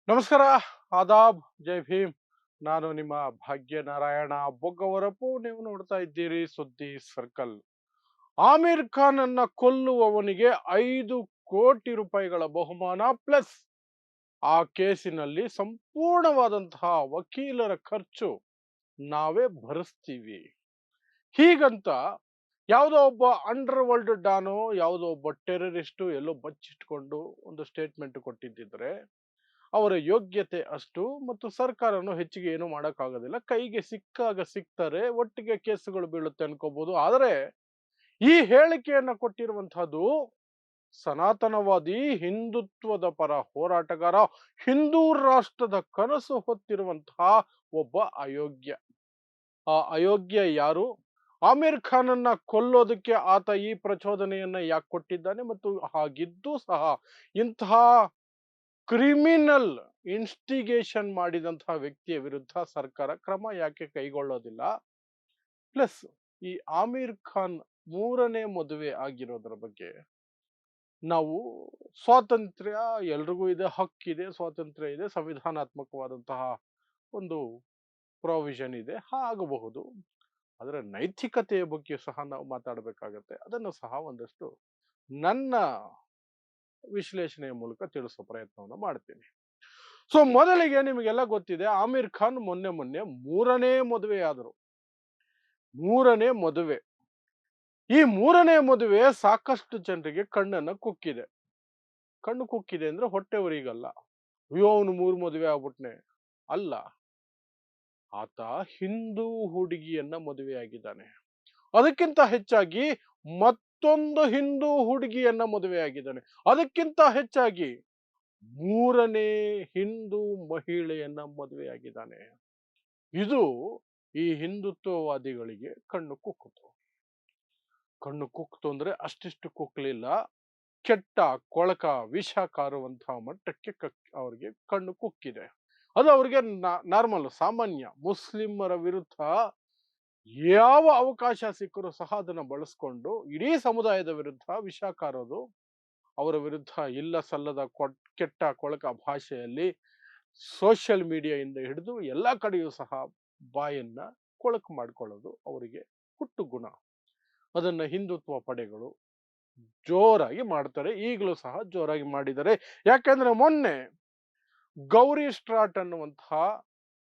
ನಮಸ್ಕಾರ, ಆದಾಬ್, ಜೈ ಭೀಮ್. ನಾನು ನಿಮ್ಮ ಭಾಗ್ಯನಾರಾಯಣ ಬೊಗ್ಗವರಪು. ನೀವು ನೋಡ್ತಾ ಇದ್ದೀರಿ ಸುದ್ದಿ ಸರ್ಕಲ್. ಆಮೀರ್ ಖಾನ್ ಅನ್ನ ಕೊಲ್ಲುವವನಿಗೆ 5 ಕೋಟಿ ರೂಪಾಯಿಗಳ ಬಹುಮಾನ ಪ್ಲಸ್ ಆ ಕೇಸಿನಲ್ಲಿ ಸಂಪೂರ್ಣವಾದಂತಹ ವಕೀಲರ ಖರ್ಚು ನಾವೇ ಭರಿಸ್ತೀವಿ. ಹೀಗಂತ ಯಾವುದೋ ಒಬ್ಬ ಅಂಡರ್ ವರ್ಲ್ಡ್ ಡಾನೋ, ಯಾವುದೋ ಒಬ್ಬ ಟೆರರಿಸ್ಟು ಎಲ್ಲೋ ಬಚ್ಚಿಟ್ಕೊಂಡು ಒಂದು ಸ್ಟೇಟ್ಮೆಂಟ್ ಕೊಟ್ಟಿದ್ದಿದ್ರೆ ಅವರ ಯೋಗ್ಯತೆ ಅಷ್ಟು ಮತ್ತು ಸರ್ಕಾರನು ಹೆಚ್ಚಿಗೆ ಏನು ಮಾಡೋಕ್ಕಾಗೋದಿಲ್ಲ. ಕೈಗೆ ಸಿಕ್ಕಾಗ ಸಿಗ್ತಾರೆ, ಒಟ್ಟಿಗೆ ಕೇಸುಗಳು ಬೀಳುತ್ತೆ ಅನ್ಕೋಬಹುದು. ಆದರೆ ಈ ಹೇಳಿಕೆಯನ್ನ ಕೊಟ್ಟಿರುವಂತಹದ್ದು ಸನಾತನವಾದಿ, ಹಿಂದುತ್ವದ ಪರ ಹೋರಾಟಗಾರ, ಹಿಂದೂ ರಾಷ್ಟ್ರದ ಕನಸು ಹೊತ್ತಿರುವಂತಹ ಒಬ್ಬ ಅಯೋಗ್ಯ. ಆ ಅಯೋಗ್ಯ ಯಾರು? ಆಮೀರ್ ಖಾನನ್ನ ಕೊಲ್ಲೋದಕ್ಕೆ ಆತ ಈ ಪ್ರಚೋದನೆಯನ್ನ ಯಾಕೆ ಕೊಟ್ಟಿದ್ದಾನೆ? ಮತ್ತು ಹಾಗಿದ್ದು ಸಹ ಇಂತಹ ಕ್ರಿಮಿನಲ್ ಇನ್ಸ್ಟಿಗೇಷನ್ ಮಾಡಿದಂತಹ ವ್ಯಕ್ತಿಯ ವಿರುದ್ಧ ಸರ್ಕಾರ ಕ್ರಮ ಯಾಕೆ ಕೈಗೊಳ್ಳೋದಿಲ್ಲ? ಪ್ಲಸ್ ಈ ಆಮೀರ್ ಖಾನ್ ಮೂರನೇ ಮದುವೆ ಆಗಿರೋದ್ರ ಬಗ್ಗೆ ನಾವು ಸ್ವಾತಂತ್ರ್ಯ ಎಲ್ರಿಗೂ ಇದೆ, ಹಕ್ಕಿದೆ, ಸ್ವಾತಂತ್ರ್ಯ ಇದೆ, ಸಂವಿಧಾನಾತ್ಮಕವಾದಂತಹ ಒಂದು ಪ್ರಾವಿಷನ್ ಇದೆ, ಆಗಬಹುದು. ಅದರ ನೈತಿಕತೆಯ ಬಗ್ಗೆ ಸಹ ನಾವು ಮಾತಾಡಬೇಕಾಗತ್ತೆ. ಅದನ್ನು ಸಹ ಒಂದಷ್ಟು ನನ್ನ ವಿಶ್ಲೇಷಣೆಯ ಮೂಲಕ ತಿಳಿಸೋ ಪ್ರಯತ್ನವನ್ನು ಮಾಡ್ತೀನಿ. ಸೊ ಮೊದಲಿಗೆ ನಿಮಗೆಲ್ಲ ಗೊತ್ತಿದೆ, ಆಮೀರ್ ಖಾನ್ ಮೊನ್ನೆ ಮೊನ್ನೆ ಮೂರನೇ ಮದುವೆ ಆದರು. ಮೂರನೇ ಮದುವೆ. ಈ ಮೂರನೇ ಮದುವೆ ಸಾಕಷ್ಟು ಜನರಿಗೆ ಕಣ್ಣನ್ನ ಕುಕ್ಕಿದೆ. ಕಣ್ಣು ಕುಕ್ಕಿದೆ ಅಂದ್ರೆ ಹೊಟ್ಟೆ ಉರಿಗಲ್ಲ. ಅಯ್ಯೋ ಅವನು ಮೂರು ಮದುವೆ ಆಗ್ಬಿಟ್ನೆ ಅಲ್ಲ. ಆತ ಹಿಂದೂ ಹುಡುಗಿಯನ್ನ ಮದುವೆಯಾಗಿದ್ದಾನೆ. ಅದಕ್ಕಿಂತ ಹೆಚ್ಚಾಗಿ ಮತ್ತೊಂದು ಹಿಂದೂ ಹುಡುಗಿಯನ್ನ ಮದುವೆಯಾಗಿದ್ದಾನೆ. ಅದಕ್ಕಿಂತ ಹೆಚ್ಚಾಗಿ ಮೂರನೇ ಹಿಂದೂ ಮಹಿಳೆಯನ್ನ ಮದುವೆಯಾಗಿದ್ದಾನೆ. ಇದು ಈ ಹಿಂದುತ್ವವಾದಿಗಳಿಗೆ ಕಣ್ಣು ಕುಕ್ಕಿತು. ಕಣ್ಣು ಕುಕ್ತು ಅಂದ್ರೆ ಅಷ್ಟಿಷ್ಟು ಕುಕ್ಕಲಿಲ್ಲ, ಕೆಟ್ಟ ಕೊಳಕ ವಿಷ ಕಾರುವಂತಹ ಮಟ್ಟಕ್ಕೆ ಅವರಿಗೆ ಕಣ್ಣು ಕುಕ್ಕಿದೆ. ಅದು ಅವ್ರಿಗೆ ನಾರ್ಮಲ್, ಸಾಮಾನ್ಯ. ಮುಸ್ಲಿಮರ ವಿರುದ್ಧ ಯಾವ ಅವಕಾಶ ಸಿಕ್ಕರೂ ಸಹ ಅದನ್ನ ಬಳಸ್ಕೊಂಡು ಇಡೀ ಸಮುದಾಯದ ವಿರುದ್ಧ ವಿಷ ಕಾರೋದು ಅವರ ವಿರುದ್ಧ ಇಲ್ಲ ಸಲ್ಲದ ಕೆಟ್ಟ ಕೊಳಕ ಭಾಷೆಯಲ್ಲಿ ಸೋಷಿಯಲ್ ಮೀಡಿಯಾದಿಂದ ಹಿಡಿದು ಎಲ್ಲ ಕಡೆಯೂ ಸಹ ಬಾಯನ್ನ ಕೊಳಕು ಮಾಡ್ಕೊಳ್ಳೋದು ಅವರಿಗೆ ಹುಟ್ಟು ಗುಣ. ಅದನ್ನ ಹಿಂದುತ್ವ ಪಡೆಗಳು ಜೋರಾಗಿ ಮಾಡ್ತಾರೆ, ಈಗಲೂ ಸಹ ಜೋರಾಗಿ ಮಾಡಿದ್ದಾರೆ. ಯಾಕಂದ್ರೆ ಮೊನ್ನೆ ಗೌರಿ ಸ್ಟ್ರಾಟ್ ಅನ್ನುವಂತಹ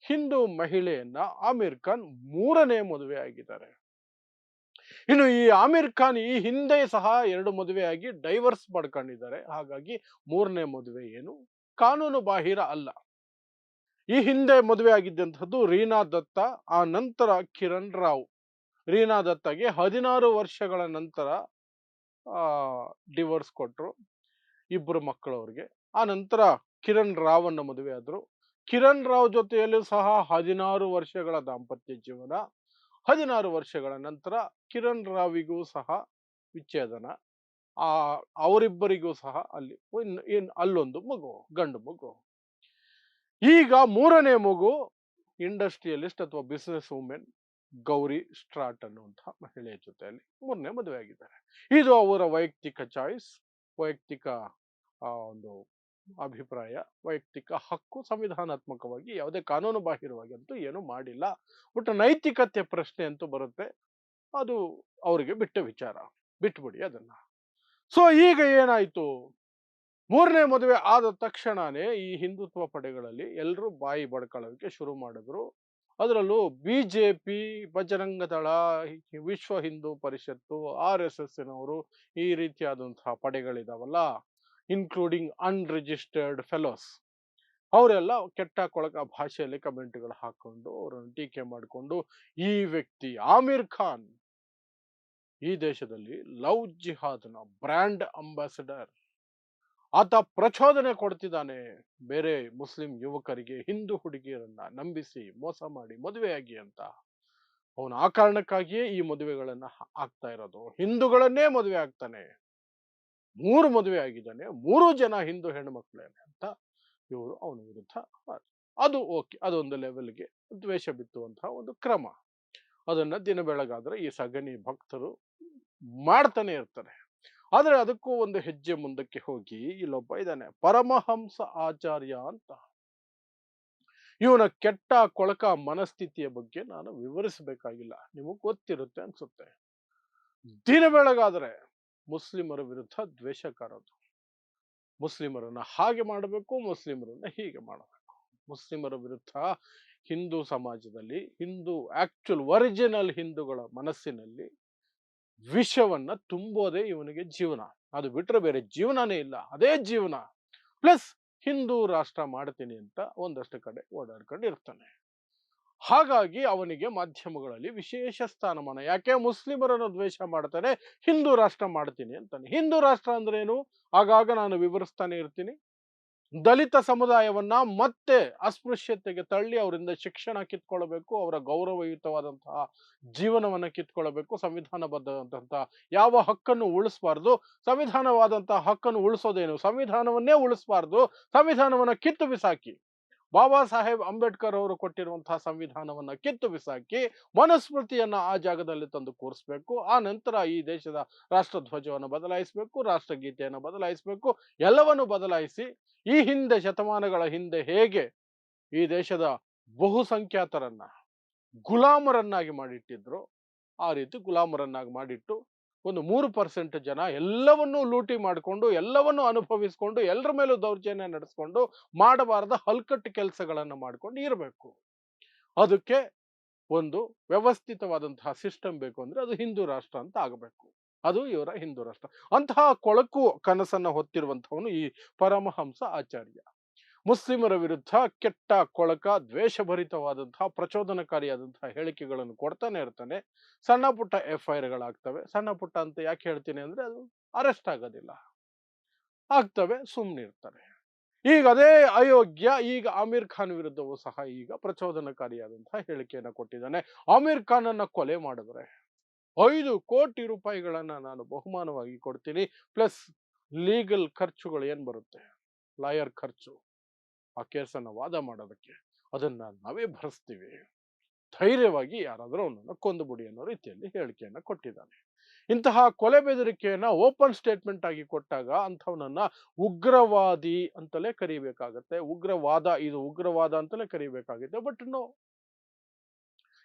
ಹಿಂದೂ ಮಹಿಳೆಯನ್ನ ಆಮೀರ್ ಖಾನ್ ಮೂರನೇ ಮದುವೆ ಆಗಿದ್ದಾರೆ. ಇನ್ನು ಈ ಆಮೀರ್ ಖಾನ್ ಈ ಹಿಂದೆ ಸಹ 2 ಮದುವೆಯಾಗಿ ಡೈವರ್ಸ್ ಮಾಡ್ಕೊಂಡಿದ್ದಾರೆ. ಹಾಗಾಗಿ ಮೂರನೇ ಮದುವೆ ಏನು ಕಾನೂನು ಬಾಹಿರ ಅಲ್ಲ. ಈ ಹಿಂದೆ ಮದುವೆ ಆಗಿದ್ದಂಥದ್ದು ರೀನಾ ದತ್ತ, ಆ ನಂತರ ಕಿರಣ್ ರಾವ್. ರೀನಾ ದತ್ತಗೆ 16 ವರ್ಷಗಳ ನಂತರ ಡಿವೋರ್ಸ್ ಕೊಟ್ರು, ಇಬ್ಬರು ಮಕ್ಕಳು ಅವ್ರಿಗೆ. ಆ ನಂತರ ಕಿರಣ್ ರಾವ್ ಅನ್ನ ಮದುವೆ ಆದ್ರು. ಕಿರಣ್ ರಾವ್ ಜೊತೆಯಲ್ಲೂ ಸಹ 16 ವರ್ಷಗಳ ದಾಂಪತ್ಯ ಜೀವನ. 16 ವರ್ಷಗಳ ನಂತರ ಕಿರಣ್ ರಾವಿಗೂ ಸಹ ವಿಚ್ಛೇದನ. ಆ ಅವರಿಬ್ಬರಿಗೂ ಸಹ ಅಲ್ಲಿ ಅಲ್ಲೊಂದು ಮಗು, ಗಂಡು ಮಗು. ಈಗ ಮೂರನೇ ಮಗು ಇಂಡಸ್ಟ್ರಿಯಲಿಸ್ಟ್ ಅಥವಾ ಬಿಸಿನೆಸ್ ವುಮೆನ್ ಗೌರಿ ಸ್ಟ್ರಾಟ್ ಅನ್ನುವಂತಹ ಮಹಿಳೆಯ ಜೊತೆಯಲ್ಲಿ ಮೂರನೇ ಮದುವೆ ಆಗಿದ್ದಾರೆ. ಇದು ಅವರ ವೈಯಕ್ತಿಕ ಚಾಯ್ಸ್, ವೈಯಕ್ತಿಕ ಒಂದು ಅಭಿಪ್ರಾಯ, ವೈಯಕ್ತಿಕ ಹಕ್ಕು. ಸಂವಿಧಾನಾತ್ಮಕವಾಗಿ ಯಾವುದೇ ಕಾನೂನು ಬಾಹಿರವಾಗಿ ಅಂತೂ ಏನು ಮಾಡಿಲ್ಲ. ಬಟ್ ನೈತಿಕತೆ ಪ್ರಶ್ನೆ ಅಂತೂ ಬರುತ್ತೆ, ಅದು ಅವರಿಗೆ ಬಿಟ್ಟ ವಿಚಾರ, ಬಿಟ್ಬಿಡಿ ಅದನ್ನ. ಸೊ ಈಗ ಏನಾಯ್ತು? ಮೂರನೇ ಮದುವೆ ಆದ ತಕ್ಷಣನೇ ಈ ಹಿಂದುತ್ವ ಪಡೆಗಳಲ್ಲಿ ಎಲ್ಲರೂ ಬಾಯಿ ಬಡ್ಕೊಳ್ಳೋಕೆ ಶುರು ಮಾಡಿದ್ರು. ಅದರಲ್ಲೂ ಬಿಜೆಪಿ, ಬಜರಂಗ ದಳ, ವಿಶ್ವ ಹಿಂದೂ ಪರಿಷತ್ತು, RSSನವರು, ಈ ರೀತಿಯಾದಂತಹ ಪಡೆಗಳಿದಾವಲ್ಲ, ಇನ್ಕ್ಲೂಡಿಂಗ್ ಅನ್ರಿಜಿಸ್ಟರ್ಡ್ ಫೆಲೋಸ್, ಅವರೆಲ್ಲ ಕೆಟ್ಟ ಕೊಳಕ ಭಾಷೆಯಲ್ಲಿ ಕಮೆಂಟ್ಗಳು ಹಾಕೊಂಡು ಅವರನ್ನು ಟೀಕೆ ಮಾಡಿಕೊಂಡು, ಈ ವ್ಯಕ್ತಿ ಆಮೀರ್ ಖಾನ್ ಈ ದೇಶದಲ್ಲಿ ಲವ್ ಜಿಹಾದ್ನ ಬ್ರ್ಯಾಂಡ್ ಅಂಬಾಸಿಡರ್. ಆತ ಪ್ರಚೋದನೆ ಕೊಡ್ತಿದ್ದಾನೆ ಬೇರೆ ಮುಸ್ಲಿಂ ಯುವಕರಿಗೆ ಹಿಂದೂ ಹುಡುಗಿಯರನ್ನ ನಂಬಿಸಿ ಮೋಸ ಮಾಡಿ ಮದುವೆಯಾಗಿ ಅಂತ. ಅವನು ಆ ಕಾರಣಕ್ಕಾಗಿಯೇ ಈ ಮದುವೆಗಳನ್ನ ಆಗ್ತಾ ಇರೋದು. ಹಿಂದೂಗಳನ್ನೇ ಮದುವೆ ಆಗ್ತಾನೆ, 3 ಮದುವೆ ಆಗಿದ್ದಾನೆ, 3 ಜನ ಹಿಂದೂ ಹೆಣ್ಮಕ್ಳೇನೆ ಅಂತ ಇವರು ಅವನ ವಿರುದ್ಧ ಅದು ಓಕೆ, ಅದೊಂದು ಲೆವೆಲ್ಗೆ ದ್ವೇಷ ಬಿತ್ತುವಂತಹ ಒಂದು ಕ್ರಮ. ಅದನ್ನ ದಿನ ಬೆಳಗಾದ್ರೆ ಈ ಸಗಣಿ ಭಕ್ತರು ಮಾಡ್ತಾನೆ ಇರ್ತಾರೆ. ಆದ್ರೆ ಅದಕ್ಕೂ ಒಂದು ಹೆಜ್ಜೆ ಮುಂದಕ್ಕೆ ಹೋಗಿ ಇಲ್ಲೊಬ್ಬ ಇದ್ದಾನೆ, ಪರಮಹಂಸ ಆಚಾರ್ಯ ಅಂತ. ಇವನ ಕೆಟ್ಟ ಕೊಳಕ ಮನಸ್ಥಿತಿಯ ಬಗ್ಗೆ ನಾನು ವಿವರಿಸಬೇಕಾಗಿಲ್ಲ, ನಿಮಗೆ ಗೊತ್ತಿರುತ್ತೆ ಅನ್ಸುತ್ತೆ. ದಿನ ಬೆಳಗಾದ್ರೆ ಮುಸ್ಲಿಮರ ವಿರುದ್ಧ ದ್ವೇಷಕಾರದು. ಮುಸ್ಲಿಮರನ್ನ ಹಾಗೆ ಮಾಡಬೇಕು, ಮುಸ್ಲಿಮರನ್ನ ಹೀಗೆ ಮಾಡಬೇಕು. ಮುಸ್ಲಿಮರ ವಿರುದ್ಧ ಹಿಂದೂ ಸಮಾಜದಲ್ಲಿ, ಹಿಂದೂ ಆಕ್ಚುಲ್ ಒರಿಜಿನಲ್ ಹಿಂದೂಗಳ ಮನಸ್ಸಿನಲ್ಲಿ ವಿಷವನ್ನ ತುಂಬೋದೇ ಇವನಿಗೆ ಜೀವನ. ಅದು ಬಿಟ್ರೆ ಬೇರೆ ಜೀವನನೇ ಇಲ್ಲ, ಅದೇ ಜೀವನ. ಪ್ಲಸ್ ಹಿಂದೂ ರಾಷ್ಟ್ರ ಮಾಡ್ತೀನಿ ಅಂತ ಒಂದಷ್ಟು ಕಡೆ ಓಡಾಡ್ಕೊಂಡು ಇರ್ತಾನೆ. ಹಾಗಾಗಿ ಅವನಿಗೆ ಮಾಧ್ಯಮಗಳಲ್ಲಿ ವಿಶೇಷ ಸ್ಥಾನಮಾನ. ಯಾಕೆ? ಮುಸ್ಲಿಮರನ್ನು ದ್ವೇಷ ಮಾಡ್ತಾನೆ, ಹಿಂದೂ ರಾಷ್ಟ್ರ ಮಾಡ್ತೀನಿ ಅಂತಾನೆ. ಹಿಂದೂ ರಾಷ್ಟ್ರ ಅಂದ್ರೆ ಏನು? ಆಗಾಗ ನಾನು ವಿವರಿಸ್ತಾನೆ ಇರ್ತೀನಿ. ದಲಿತ ಸಮುದಾಯವನ್ನ ಮತ್ತೆ ಅಸ್ಪೃಶ್ಯತೆಗೆ ತಳ್ಳಿ ಅವರಿಂದ ಶಿಕ್ಷಣ ಕಿತ್ಕೊಳ್ಬೇಕು, ಅವರ ಗೌರವಯುತವಾದಂತಹ ಜೀವನವನ್ನ ಕಿತ್ಕೊಳ್ಬೇಕು, ಸಂವಿಧಾನಬದ್ಧವಾದಂತಹ ಯಾವ ಹಕ್ಕನ್ನು ಉಳಿಸಬಾರ್ದು. ಸಂವಿಧಾನವಾದಂತಹ ಹಕ್ಕನ್ನು ಉಳಿಸೋದೇನು? ಸಂವಿಧಾನವನ್ನೇ ಉಳಿಸಬಾರ್ದು, ಸಂವಿಧಾನವನ್ನ ಕಿತ್ತು ಬಿಸಾಕಿ, ಬಾಬಾ ಸಾಹೇಬ್ ಅಂಬೇಡ್ಕರ್ ಅವರು ಕೊಟ್ಟಿರುವಂತಹ ಸಂವಿಧಾನವನ್ನ ಕಿತ್ತು ಬಿಸಾಕಿ ಮನುಸ್ಮೃತಿಯನ್ನ ಆ ಜಾಗದಲ್ಲಿ ತಂದು ಕೂರಿಸ್ಬೇಕು. ಆ ನಂತರ ಈ ದೇಶದ ರಾಷ್ಟ್ರಧ್ವಜವನ್ನು ಬದಲಾಯಿಸಬೇಕು, ರಾಷ್ಟ್ರಗೀತೆಯನ್ನು ಬದಲಾಯಿಸಬೇಕು, ಎಲ್ಲವನ್ನು ಬದಲಾಯಿಸಿ ಈ ಹಿಂದೆ ಶತಮಾನಗಳ ಹಿಂದೆ ಹೇಗೆ ಈ ದೇಶದ ಬಹುಸಂಖ್ಯಾತರನ್ನ ಗುಲಾಮರನ್ನಾಗಿ ಮಾಡಿಟ್ಟಿದ್ರು, ಆ ರೀತಿ ಗುಲಾಮರನ್ನಾಗಿ ಮಾಡಿಟ್ಟು ಒಂದು 3% ಜನ ಎಲ್ಲವನ್ನೂ ಲೂಟಿ ಮಾಡಿಕೊಂಡು, ಎಲ್ಲವನ್ನೂ ಅನುಭವಿಸ್ಕೊಂಡು, ಎಲ್ಲರ ಮೇಲೂ ದೌರ್ಜನ್ಯ ನಡೆಸ್ಕೊಂಡು, ಮಾಡಬಾರದ ಹಲ್ಕಟ್ಟು ಕೆಲಸಗಳನ್ನು ಮಾಡ್ಕೊಂಡು ಇರಬೇಕು. ಅದಕ್ಕೆ ಒಂದು ವ್ಯವಸ್ಥಿತವಾದಂತಹ ಸಿಸ್ಟಮ್ ಬೇಕು ಅಂದ್ರೆ ಅದು ಹಿಂದೂ ರಾಷ್ಟ್ರ ಅಂತ ಆಗಬೇಕು. ಅದು ಇವರ ಹಿಂದೂ ರಾಷ್ಟ್ರ. ಅಂತಹ ಕೊಳಕು ಕನಸನ್ನ ಹೊತ್ತಿರುವಂತವನು ಈ ಪರಮಹಂಸ ಆಚಾರ್ಯ. ಮುಸ್ಲಿಮರ ವಿರುದ್ಧ ಕೆಟ್ಟ ಕೊಳಕ ದ್ವೇಷಭರಿತವಾದಂತಹ ಪ್ರಚೋದನಕಾರಿಯಾದಂತಹ ಹೇಳಿಕೆಗಳನ್ನು ಕೊಡ್ತಾನೆ ಇರ್ತಾನೆ. ಸಣ್ಣ ಪುಟ್ಟ FIR ಗಳಾಗ್ತವೆ. ಸಣ್ಣ ಪುಟ್ಟ ಅಂತ ಯಾಕೆ ಹೇಳ್ತೀನಿ ಅಂದ್ರೆ ಅದು ಅರೆಸ್ಟ್ ಆಗೋದಿಲ್ಲ, ಆಗ್ತವೆ, ಸುಮ್ಮನಿರ್ತಾರೆ. ಈಗ ಅದೇ ಅಯೋಗ್ಯ ಈಗ ಆಮೀರ್ ಖಾನ್ ವಿರುದ್ಧವೂ ಸಹ ಈಗ ಪ್ರಚೋದನಕಾರಿಯಾದಂತಹ ಹೇಳಿಕೆಯನ್ನು ಕೊಟ್ಟಿದ್ದಾನೆ. ಆಮೀರ್ ಖಾನ್ ಅನ್ನ ಕೊಲೆ ಮಾಡಿದ್ರೆ 5 ಕೋಟಿ ರೂಪಾಯಿಗಳನ್ನ ನಾನು ಬಹುಮಾನವಾಗಿ ಕೊಡ್ತೀನಿ, ಪ್ಲಸ್ ಲೀಗಲ್ ಖರ್ಚುಗಳು ಏನ್ ಬರುತ್ತೆ, ಲಾಯರ್ ಖರ್ಚು, ಆ ಕೇಸನ್ನ ವಾದ ಮಾಡೋದಕ್ಕೆ ಅದನ್ನ ನಾವೇ ಭರಿಸ್ತೀವಿ, ಧೈರ್ಯವಾಗಿ ಯಾರಾದರೂ ಅವನನ್ನು ಕೊಂದುಬಿಡಿ ಅನ್ನೋ ರೀತಿಯಲ್ಲಿ ಹೇಳಿಕೆಯನ್ನ ಕೊಟ್ಟಿದ್ದಾನೆ. ಇಂತಹ ಕೊಲೆ ಬೆದರಿಕೆಯನ್ನ ಓಪನ್ ಸ್ಟೇಟ್ಮೆಂಟ್ ಆಗಿ ಕೊಟ್ಟಾಗ ಅಂಥವನನ್ನ ಉಗ್ರವಾದಿ ಅಂತಲೇ ಕರಿಬೇಕಾಗತ್ತೆ. ಇದು ಉಗ್ರವಾದ ಅಂತಲೇ ಕರಿಬೇಕಾಗುತ್ತೆ. ಬಟ್ ನೋ,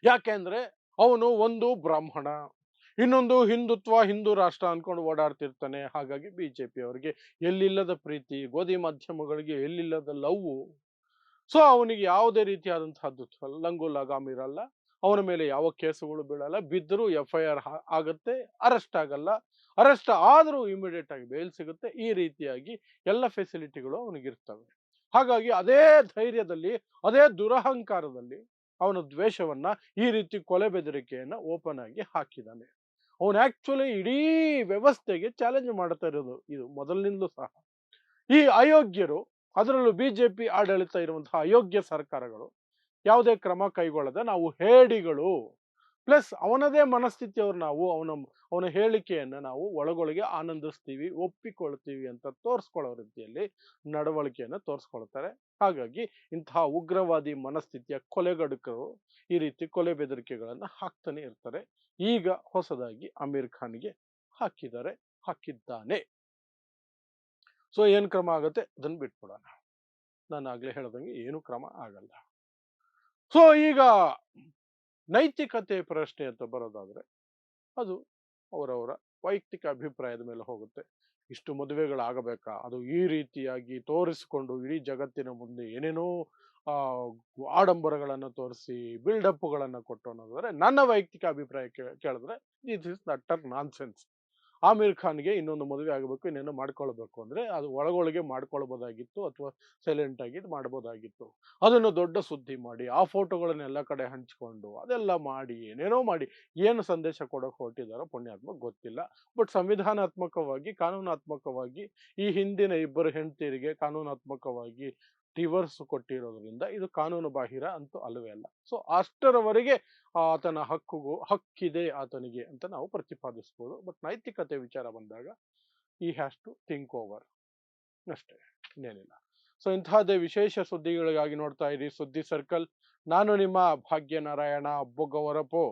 ಯಾಕೆಂದ್ರೆ ಅವನು ಒಂದು ಬ್ರಾಹ್ಮಣ, ಇನ್ನೊಂದು ಹಿಂದುತ್ವ, ಹಿಂದೂ ರಾಷ್ಟ್ರ ಅನ್ಕೊಂಡು ಓಡಾಡ್ತಿರ್ತಾನೆ. ಹಾಗಾಗಿ ಬಿಜೆಪಿ ಅವರಿಗೆ ಎಲ್ಲಿಲ್ಲದ ಪ್ರೀತಿ, ಗೋಧಿ ಮಾಧ್ಯಮಗಳಿಗೆ ಎಲ್ಲಿಲ್ಲದ ಲವ್. ಸೊ ಅವನಿಗೆ ಯಾವುದೇ ರೀತಿಯಾದಂತಹದ್ದು ಲಂಗು ಲಗಾಮ್ ಇರಲ್ಲ, ಅವನ ಮೇಲೆ ಯಾವ ಕೇಸುಗಳು ಬೀಳಲ್ಲ, ಬಿದ್ದರೂ FIR ಆಗತ್ತೆ, ಅರೆಸ್ಟ್ ಆಗಲ್ಲ, ಅರೆಸ್ಟ್ ಆದ್ರೂ ಇಮಿಡಿಯೇಟ್ ಆಗಿ ಬೇಲ್ ಸಿಗುತ್ತೆ. ಈ ರೀತಿಯಾಗಿ ಎಲ್ಲ ಫೆಸಿಲಿಟಿಗಳು ಅವನಿಗಿರ್ತವೆ. ಹಾಗಾಗಿ ಅದೇ ಧೈರ್ಯದಲ್ಲಿ, ಅದೇ ದುರಹಂಕಾರದಲ್ಲಿ ಅವನ ದ್ವೇಷವನ್ನ ಈ ರೀತಿ ಕೊಲೆ ಬೆದರಿಕೆಯನ್ನ ಓಪನ್ ಆಗಿ ಹಾಕಿದ್ದಾನೆ. ಅವನು ಆಕ್ಚುಲಿ ಇಡೀ ವ್ಯವಸ್ಥೆಗೆ ಚಾಲೆಂಜ್ ಮಾಡ್ತಾ ಇರೋದು ಇದು ಮೊದಲಿನಿಂದಲೂ ಸಹ. ಈ ಅಯೋಗ್ಯರು, ಅದರಲ್ಲೂ ಬಿಜೆಪಿ ಆಡಳಿತ ಇರುವಂತಹ ಅಯೋಗ್ಯ ಸರ್ಕಾರಗಳು ಯಾವುದೇ ಕ್ರಮ ಕೈಗೊಳ್ಳದೆ ನಾವು ಹೇಡಿಗಳು, ಪ್ಲಸ್ ಅವನದೇ ಮನಸ್ಥಿತಿಯವರು ನಾವು ಅವನ ಹೇಳಿಕೆಯನ್ನ ನಾವು ಒಳಗೊಳಗೆ ಆನಂದಿಸ್ತೀವಿ, ಒಪ್ಪಿಕೊಳ್ತೀವಿ ಅಂತ ತೋರಿಸ್ಕೊಳ್ಳೋ ರೀತಿಯಲ್ಲಿ ನಡವಳಿಕೆಯನ್ನ ತೋರಿಸ್ಕೊಳ್ತಾರೆ. ಹಾಗಾಗಿ ಇಂತಹ ಉಗ್ರವಾದಿ ಮನಸ್ಥಿತಿಯ ಕೊಲೆಗಡುಕರು ಈ ರೀತಿ ಕೊಲೆ ಬೆದರಿಕೆಗಳನ್ನ ಹಾಕ್ತಾನೆ ಇರ್ತಾರೆ. ಈಗ ಹೊಸದಾಗಿ ಆಮೀರ್ ಖಾನ್ಗೆ ಹಾಕಿದ್ದಾನೆ. ಸೊ ಏನ್ ಕ್ರಮ ಆಗುತ್ತೆ ಅದನ್ನ ಬಿಟ್ಬಿಡೋಣ. ನಾನು ಆಗ್ಲೇ ಹೇಳ್ದಂಗೆ ಏನು ಕ್ರಮ ಆಗಲ್ಲ. ಸೊ ಈಗ ನೈತಿಕತೆ ಪ್ರಶ್ನೆ ಅಂತ ಬರೋದಾದ್ರೆ ಅದು ಅವರವರ ವೈಯಕ್ತಿಕ ಅಭಿಪ್ರಾಯದ ಮೇಲೆ ಹೋಗುತ್ತೆ. ಇಷ್ಟು ಮದುವೆಗಳಾಗಬೇಕಾ, ಅದು ಈ ರೀತಿಯಾಗಿ ತೋರಿಸಿಕೊಂಡು ಇಡೀ ಜಗತ್ತಿನ ಮುಂದೆ ಏನೇನೋ ಆಡಂಬರಗಳನ್ನ ತೋರಿಸಿ ಬಿಲ್ಡಪ್ಗಳನ್ನ ಕೊಟ್ಟು ಅನ್ನೋದಾದ್ರೆ ನನ್ನ ವೈಯಕ್ತಿಕ ಅಭಿಪ್ರಾಯ ಕೇಳಿದ್ರೆ this is utter nonsense. Aamir ಖಾನ್ಗೆ ಇನ್ನೊಂದು ಮದುವೆ ಆಗಬೇಕು, ಇನ್ನೇನೋ ಮಾಡ್ಕೊಳ್ಬೇಕು ಅಂದ್ರೆ ಅದು ಒಳಗೊಳಗೆ ಮಾಡ್ಕೊಳ್ಬೋದಾಗಿತ್ತು, ಅಥವಾ ಸೈಲೆಂಟ್ ಆಗಿ ಮಾಡ್ಬೋದಾಗಿತ್ತು. ಅದನ್ನು ದೊಡ್ಡ ಸುದ್ದಿ ಮಾಡಿ ಆ ಫೋಟೋಗಳನ್ನ ಎಲ್ಲ ಕಡೆ ಹಂಚ್ಕೊಂಡು ಅದೆಲ್ಲ ಮಾಡಿ ಏನೇನೋ ಮಾಡಿ ಏನು ಸಂದೇಶ ಕೊಡೋಕೆ ಹೊರಟಿದಾರೋ ಪುಣ್ಯಾತ್ಮ ಗೊತ್ತಿಲ್ಲ. ಬಟ್ ಸಂವಿಧಾನಾತ್ಮಕವಾಗಿ, ಕಾನೂನಾತ್ಮಕವಾಗಿ ಈ ಹಿಂದಿನ ಇಬ್ಬರು ಹೆಂಡತಿಯರಿಗೆ ಕಾನೂನಾತ್ಮಕವಾಗಿ ಡಿವೋರ್ಸ್ ಕೊಟ್ಟಿರೋದ್ರಿಂದ ಇದು ಕಾನೂನು ಬಾಹಿರ ಅಂತೂ ಅಲ್ಲವೇ ಅಲ್ಲ. ಸೊ ಅಷ್ಟರವರೆಗೆ ಆತನ ಹಕ್ಕಿದೆ ಆತನಿಗೆ ಅಂತ ನಾವು ಪ್ರತಿಪಾದಿಸ್ಬೋದು. ಬಟ್ ನೈತಿಕತೆ ವಿಚಾರ ಬಂದಾಗ ಈ ಹ್ಯಾಸ್ ಟು ಥಿಂಕ್ ಓವರ್ ಅಷ್ಟೇ, ಇನ್ನೇನಿಲ್ಲ. ಸೊ ಇಂತಹದ್ದೇ ವಿಶೇಷ ಸುದ್ದಿಗಳಿಗಾಗಿ ನೋಡ್ತಾ ಇರಿ ಸುದ್ದಿ ಸರ್ಕಲ್. ನಾನು ನಿಮ್ಮ ಭಾಗ್ಯನಾರಾಯಣ ಬೊಗ್ಗವರಪು.